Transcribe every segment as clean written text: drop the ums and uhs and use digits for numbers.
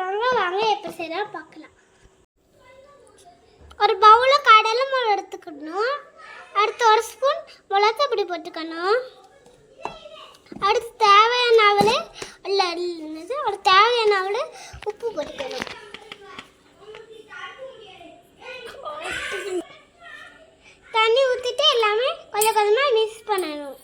வாங்க வாங்க எப்போ செய்யலாம் பார்க்கலாம். ஒரு பவுலில் கடலை மாவு எடுத்துக்கணும். அடுத்து ஒரு ஸ்பூன் மிளகாப்பொடி போட்டுக்கணும். அடுத்து தேவையான அளவு ஒரு தேவையான அளவு உப்பு போட்டுக்கணும். தண்ணி ஊற்றிட்டு எல்லாமே கொஞ்சம் கொஞ்சமாக மிக்ஸ் பண்ணணும்.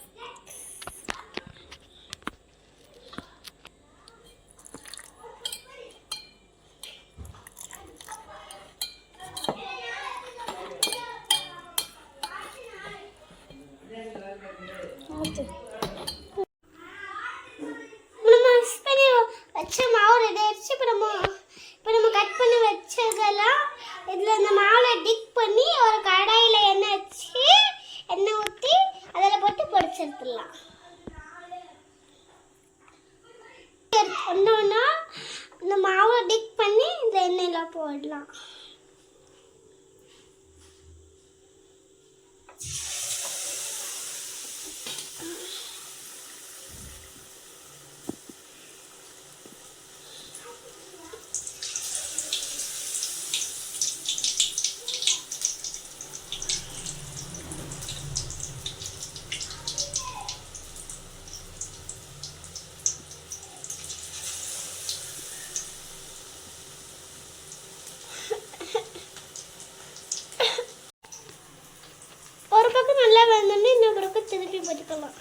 மிக்ஸ் பண்ணி வச்ச மாவு ரெடி ஆயிடுச்சு. இப்போ நம்ம கட் பண்ணி வச்சதெல்லாம் இதில் இந்த மாவில் டிக் பண்ணி ஒரு கடாயில் எண்ணெய் ஊற்றி அதில் போட்டு பொரிச்சு எடுத்துடலாம். ஒன்று ஒன்றா இந்த மாவை டிக் பண்ணி இந்த எண்ணெயில் போடலாம். ஒரு பக்கம் நல்லா வெந்தோடனே இன்னொரு பக்கம் திருப்பி போட்டுக்கலாம்.